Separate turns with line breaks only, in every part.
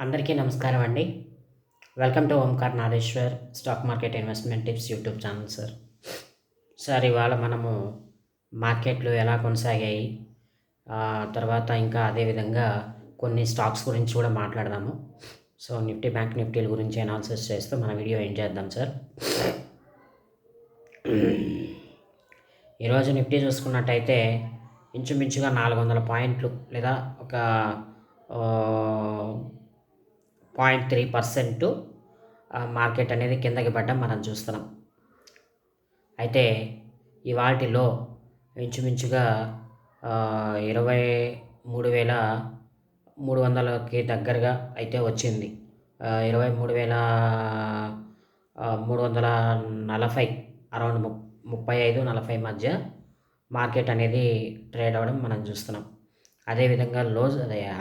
అందరికీ నమస్కారం అండి. Welcome to Omkar Nageshwar stock market investment tips YouTube channel sir. ఇవాళ మనము మార్కెట్లు ఎలా కొనసాగాయి, తర్వాత ఇంకా అదేవిధంగా కొన్ని స్టాక్స్ గురించి కూడా మాట్లాడదాము. నిఫ్టీ, బ్యాంక్ నిఫ్టీల గురించి అనాలిసిస్ చేస్తూ మన వీడియో ఎండ్ చేద్దాం సార్. ఈరోజు నిఫ్టీ చూసుకున్నట్టయితే ఇంచుమించుగా 400 పాయింట్లు లేదా ఒక 0.3% మార్కెట్ అనేది కిందకి పడ్డం మనం చూస్తున్నాం. అయితే ఇవాల్టిలో ఇంచుమించుగా 23,300కి దగ్గరగా అయితే వచ్చింది. 23,340 అరౌండ్ 35-40 మధ్య మార్కెట్ అనేది ట్రేడ్ అవ్వడం మనం చూస్తున్నాం. అదేవిధంగా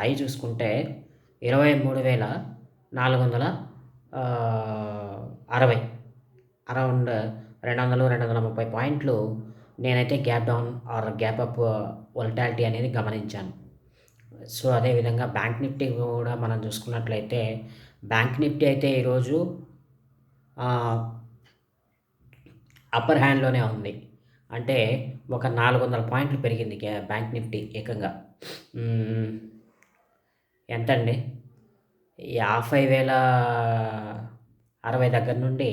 హై చూసుకుంటే 23,460 అరౌండ్ 200-230 పాయింట్లు నేనైతే gap down are gap up volatility అనేది గమనించాను. అదేవిధంగా బ్యాంక్ నిఫ్టీ కూడా మనం చూసుకున్నట్లయితే బ్యాంక్ నిఫ్టీ అయితే ఈరోజు అప్పర్ హ్యాండ్లోనే ఉంది. అంటే ఒక 400 పాయింట్లు పెరిగింది బ్యాంక్ నిఫ్టీ ఏకంగా. ఎంతండి, 50,060 దగ్గర నుండి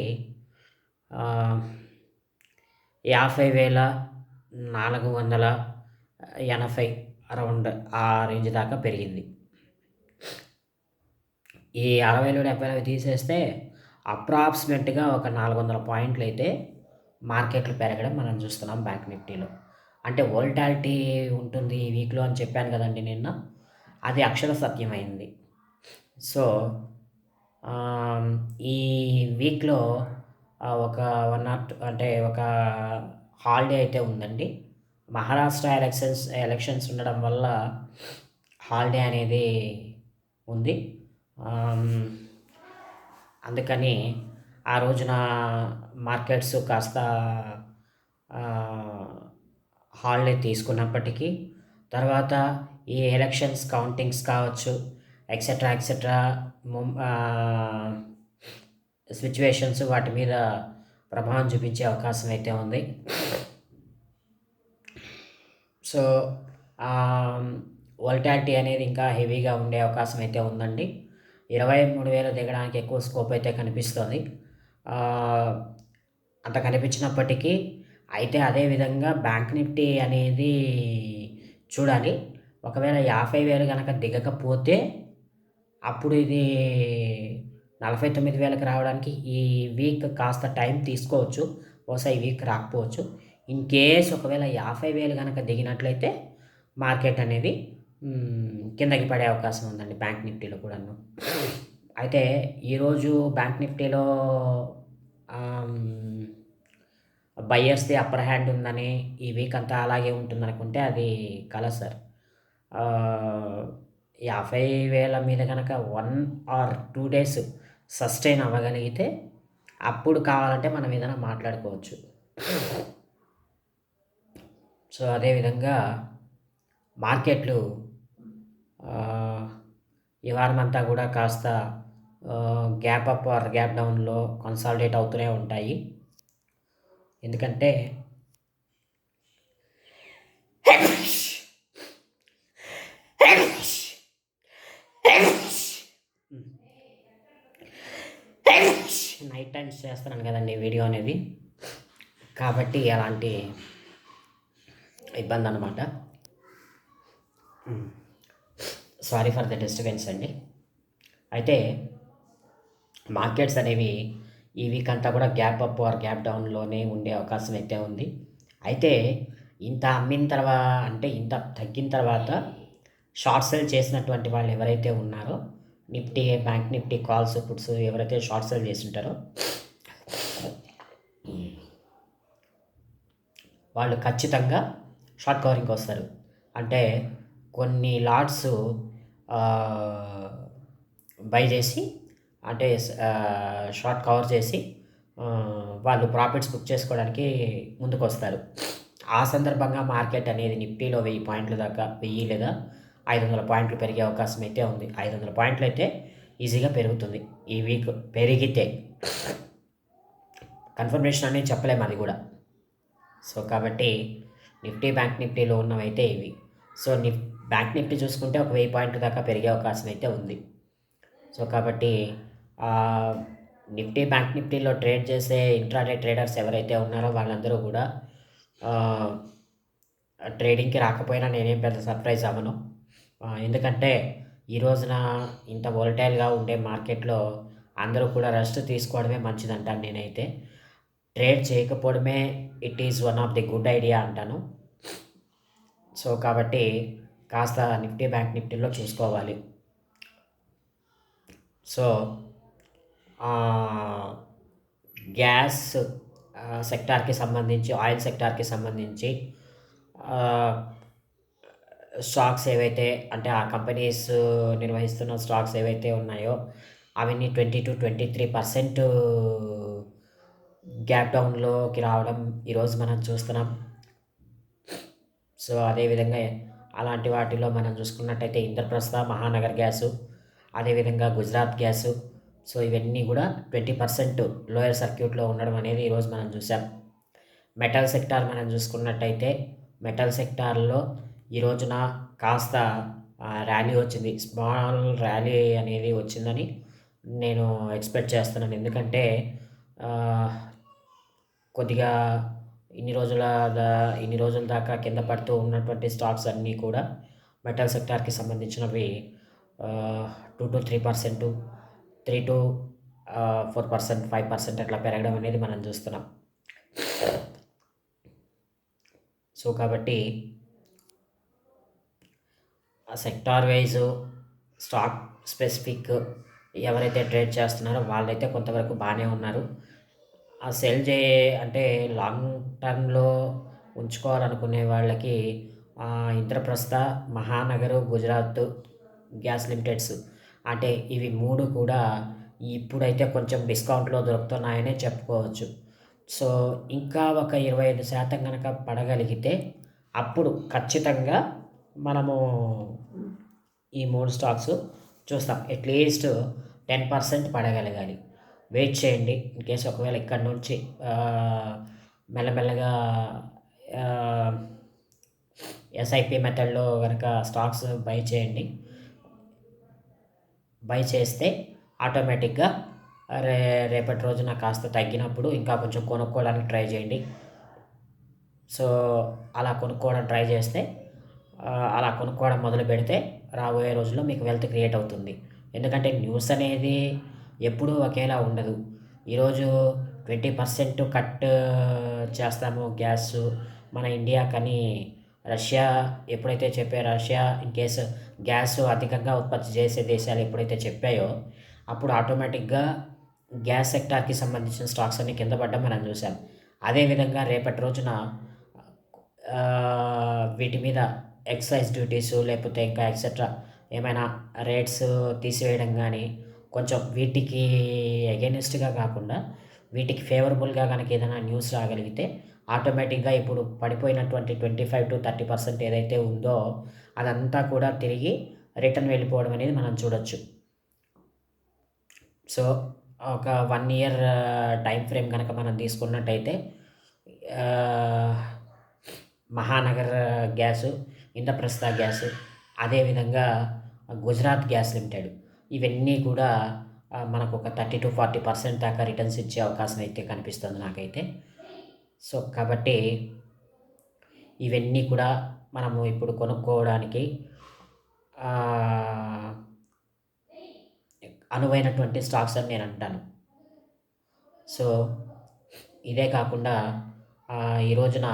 50,480 అరౌండ్ ఆ రేంజ్ దాకా పెరిగింది. ఈ 60,000-70,000 తీసేస్తే అప్రాక్సిమేట్గా ఒక 400 పాయింట్లు అయితే మార్కెట్లు పెరగడం మనం చూస్తున్నాం బ్యాంక్ నిఫ్టీలో. అంటే వోల్టాలిటీ ఉంటుంది ఈ వీక్లో అని చెప్పాను కదండి నిన్న, అది అక్షర సత్యమైంది. ఈ వీక్లో ఒక 1 or 2 అంటే ఒక హాలిడే అయితే ఉందండి. మహారాష్ట్ర ఎలక్షన్స్ ఉండడం వల్ల హాలిడే అనేది ఉంది. అందుకని ఆ రోజున మార్కెట్స్ కాస్త హాలిడే తీసుకున్నప్పటికీ తర్వాత ఈ ఎలక్షన్స్ కౌంటింగ్స్ కావచ్చు, ఎక్సెట్రా సిచ్యువేషన్స్ వాటి మీద ప్రభావం చూపించే అవకాశం అయితే ఉంది. వోల్టాలిటీ అనేది ఇంకా హెవీగా ఉండే అవకాశం అయితే ఉందండి. 23,000 దిగడానికి ఎక్కువ స్కోప్ అయితే కనిపిస్తుంది. అంత కనిపించినప్పటికీ అయితే అదేవిధంగా బ్యాంక్ నిఫ్టీ అనేది చూడాలి. ఒకవేళ 50,000 కనుక దిగకపోతే అప్పుడు ఇది 49,000కి రావడానికి ఈ వీక్ కాస్త టైం తీసుకోవచ్చు. బహుశా ఈ వీక్ రాకపోవచ్చు. ఇన్ కేస్ ఒకవేళ 50,000 కనుక దిగినట్లయితే మార్కెట్ అనేది కిందకి పడే అవకాశం ఉందండి బ్యాంక్ నిఫ్టీలో కూడాను. అయితే ఈరోజు బ్యాంక్ నిఫ్టీలో బయ్యర్స్ది అప్పర్ హ్యాండ్ ఉందని, ఈ వీక్ అంతా అలాగే ఉంటుందనుకుంటే అది కల సార్. 50,000 మీద కనుక 1 or 2 days సస్టైన్ అవ్వగలిగితే అప్పుడు కావాలంటే మనం ఏదైనా మాట్లాడుకోవచ్చు. అదేవిధంగా మార్కెట్లు ఈ వారం అంతా కూడా కాస్త గ్యాప్ అప్ ఆర్ గ్యాప్ డౌన్లో కన్సాలిడేట్ అవుతూనే ఉంటాయి. ఎందుకంటే నైట్ టైమ్స్ చేస్తున్నాను కదండి వీడియో అనేది, కాబట్టి అలాంటి ఇబ్బంది అన్నమాట. సారీ ఫర్ ద డిస్టర్బెన్స్ అండి. అయితే మార్కెట్స్ అనేవి ఈ వీక్ అంతా కూడా గ్యాప్ అప్ ఆర్ గ్యాప్ డౌన్లోనే ఉండే అవకాశం అయితే ఉంది. అయితే ఇంత అమ్మిన తర్వాత, అంటే ఇంత తగ్గిన తర్వాత షార్ట్ సెల్ చేసినటువంటి వాళ్ళు ఎవరైతే ఉన్నారో Nifty, bank Nifty calls puts ఎవరైతే షార్ట్ సెల్ చేసి ఉంటారో వాళ్ళు ఖచ్చితంగా షార్ట్ కవరింగ్కి వస్తారు. అంటే కొన్ని లాట్స్ బై చేసి, అంటే షార్ట్ కవర్ చేసి వాళ్ళు ప్రాఫిట్స్ బుక్ చేసుకోవడానికి ముందుకు వస్తారు. ఆ సందర్భంగా మార్కెట్ అనేది నిఫ్టీలో 1000 పాయింట్ల దాకా, 1000 లేదా 500 పాయింట్లు పెరిగే అవకాశం అయితే ఉంది. 500 పాయింట్లు అయితే ఈజీగా పెరుగుతుంది ఈ వీక్ పెరిగితే. కన్ఫర్మేషన్ అనేది చెప్పలేము అది కూడా. సో కాబట్టి నిఫ్టీ బ్యాంక్ నిఫ్టీలో ఉన్నవైతే ఇవి. సో బ్యాంక్ నిఫ్టీ చూసుకుంటే ఒక 1000 పాయింట్ దాకా పెరిగే అవకాశం అయితే ఉంది. సో కాబట్టి నిఫ్టీ బ్యాంక్ నిఫ్టీలో ట్రేడ్ చేసే ఇంట్రాడే ట్రేడర్స్ ఎవరైతే ఉన్నారో వాళ్ళందరూ కూడా ట్రేడింగ్కి రాకపోయినా నేనేం పెద్ద సర్ప్రైజ్ అవ్వను. ఎందుకంటే ఈ రోజున ఇంత వోలటైల్గా ఉండే మార్కెట్లో అందరూ కూడా రెస్ట్ తీసుకోవడమే మంచిదంటాను నేనైతే. ట్రేడ్ చేయకపోవడమే it is one of the good idea అంటాను. సో కాబట్టి కాస్త నిఫ్టీ బ్యాంక్ నిఫ్టీలో చూసుకోవాలి. సో గ్యాస్ సెక్టార్కి సంబంధించి, ఆయిల్ సెక్టార్కి సంబంధించి స్టాక్స్ ఏవైతే అంటే ఆ కంపెనీస్ నిర్వహిస్తున్న స్టాక్స్ ఏవైతే ఉన్నాయో అవన్నీ 20-23% గ్యాప్ డౌన్లోకి రావడం ఈరోజు మనం చూస్తున్నాం. సో అదేవిధంగా అలాంటి వాటిలో మనం చూసుకున్నట్టయితే ఇంద్రప్రస్థ, మహానగర్ గ్యాసు, అదేవిధంగా గుజరాత్ గ్యాసు, సో ఇవన్నీ కూడా 20% లోయర్ సర్క్యూట్లో ఉండడం అనేది ఈరోజు మనం చూసాం. మెటల్ సెక్టార్ మనం చూసుకున్నట్టయితే మెటల్ సెక్టార్లో ఈ రోజున కాస్త ర్యాలీ వచ్చింది, స్మాల్ ర్యాలీ అనేది వచ్చిందని నేను ఎక్స్పెక్ట్ చేస్తున్నాను. ఎందుకంటే కొద్దిగా ఇన్ని రోజుల దాకా కింద పడుతూ ఉన్నటువంటి స్టాక్స్ అన్నీ కూడా మెటల్ సెక్టార్కి సంబంధించినవి 2-3%, 3-4%, 5% అట్లా పెరగడం అనేది మనం చూస్తున్నాం. సో కాబట్టి ఆ సెక్టార్ వైజ్ స్టాక్ స్పెసిఫిక్ ఎవరైతే ట్రేడ్ చేస్తున్నారో వాళ్ళైతే కొంతవరకు బాగానే ఉన్నారు. ఆ సెల్ అంటే లాంగ్ టర్మ్లో ఉంచుకోవాలనుకునే వాళ్ళకి ఇంద్రప్రస్థ, మహానగరు, గుజరాత్ గ్యాస్ లిమిటెడ్స్ అంటే ఇవి 3 కూడా ఇప్పుడైతే కొంచెం డిస్కౌంట్లో దొరుకుతున్నాయనే చెప్పుకోవచ్చు. సో ఇంకా ఒక 25% కనుక పడగలిగితే అప్పుడు ఖచ్చితంగా మనము ఈ 3 స్టాక్స్ చూస్తాం. అట్లీస్ట్ 10% పడగలగాలి. వెయిట్ చేయండి. ఇన్ కేస్ ఒకవేళ ఇక్కడ నుంచి మెల్లమెల్లగా ఎస్ఐపి మెథడ్లో కనుక స్టాక్స్ బై చేయండి. బై చేస్తే ఆటోమేటిక్గా రేపటి రోజున కాస్త తగ్గినప్పుడు ఇంకా కొంచెం కొనుక్కోవడానికి ట్రై చేయండి. సో అలా కొనుక్కోవడం ట్రై చేస్తే అలా కొనుక్కోవడం మొదలు పెడితే రాబోయే రోజుల్లో మీకు వెల్త్ క్రియేట్ అవుతుంది. ఎందుకంటే న్యూస్ అనేది ఎప్పుడూ ఒకేలా ఉండదు. ఈరోజు 20% కట్ చేస్తాము గ్యాస్ మన ఇండియాకని రష్యా ఎప్పుడైతే చెప్పారో, రష్యా ఇన్ కేసు గ్యాస్ అధికంగా ఉత్పత్తి చేసే దేశాలు ఎప్పుడైతే చెప్పాయో అప్పుడు ఆటోమేటిక్గా గ్యాస్ సెక్టార్కి సంబంధించిన స్టాక్స్ అన్ని కింద పడ్డం మనం చూసాం. అదేవిధంగా రేపటి రోజున వీటి మీద ఎక్సైజ్ డ్యూటీసు లేకపోతే ఇంకా ఎక్సెట్రా ఏమైనా రేట్స్ తీసివేయడం కానీ కొంచెం వీటికి అగెనిస్ట్గా కాకుండా వీటికి ఫేవరబుల్గా కనుక ఏదైనా న్యూస్ రాగలిగితే ఆటోమేటిక్గా ఇప్పుడు పడిపోయినటువంటి 25-30% ఏదైతే ఉందో అదంతా కూడా తిరిగి రిటర్న్ వెళ్ళిపోవడం అనేది మనం చూడొచ్చు. సో ఒక 1 ఇయర్ టైం ఫ్రేమ్ కనుక మనం తీసుకున్నట్టయితే మహానగర్ గ్యాసు, ఇంద్రప్రస్థ గ్యాసు, అదేవిధంగా గుజరాత్ గ్యాస్ లిమిటెడ్ ఇవన్నీ కూడా మనకు ఒక 30-40% దాకా రిటర్న్స్ ఇచ్చే అవకాశం అయితే కనిపిస్తుంది నాకైతే. సో కాబట్టి ఇవన్నీ కూడా మనము ఇప్పుడు కొనుక్కోవడానికి అనువైనటువంటి స్టాక్స్ అని నేను అంటాను. సో ఇదే కాకుండా ఈ రోజున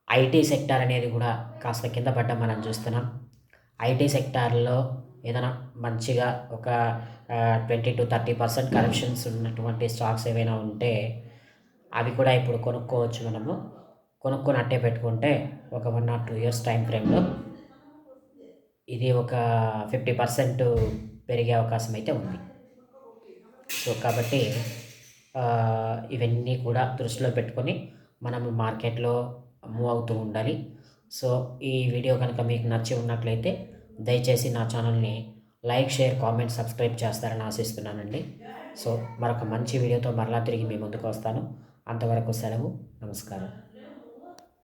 ఐటీ సెక్టార్ అనేది కూడా కాస్త కింద పడ్డం మనం చూస్తున్నాం. ఐటీ సెక్టార్లో ఏదైనా మంచిగా ఒక 20-30% కరెక్షన్స్ ఉన్నటువంటి స్టాక్స్ ఏవైనా ఉంటే అవి కూడా ఇప్పుడు కొనుక్కోవచ్చు. మనము కొనుక్కొని అట్టే పెట్టుకుంటే ఒక 1 or 2 ఇయర్స్ టైం ఫ్రేమ్లో ఇది ఒక 50% పెరిగే అవకాశం అయితే ఉంది. సో కాబట్టి ఇవన్నీ కూడా దృష్టిలో పెట్టుకొని మనము మార్కెట్లో మూవ్ అవుతూ ఉండాలి. సో ఈ వీడియో కనుక మీకు నచ్చి ఉన్నట్లయితే దయచేసి నా ఛానల్ని లైక్, షేర్, కామెంట్, సబ్స్క్రైబ్ చేస్తారని ఆశిస్తున్నానండి. సో మరొక మంచి వీడియోతో మరలా తిరిగి మీ ముందుకు వస్తాను. అంతవరకు సెలవు. నమస్కారం.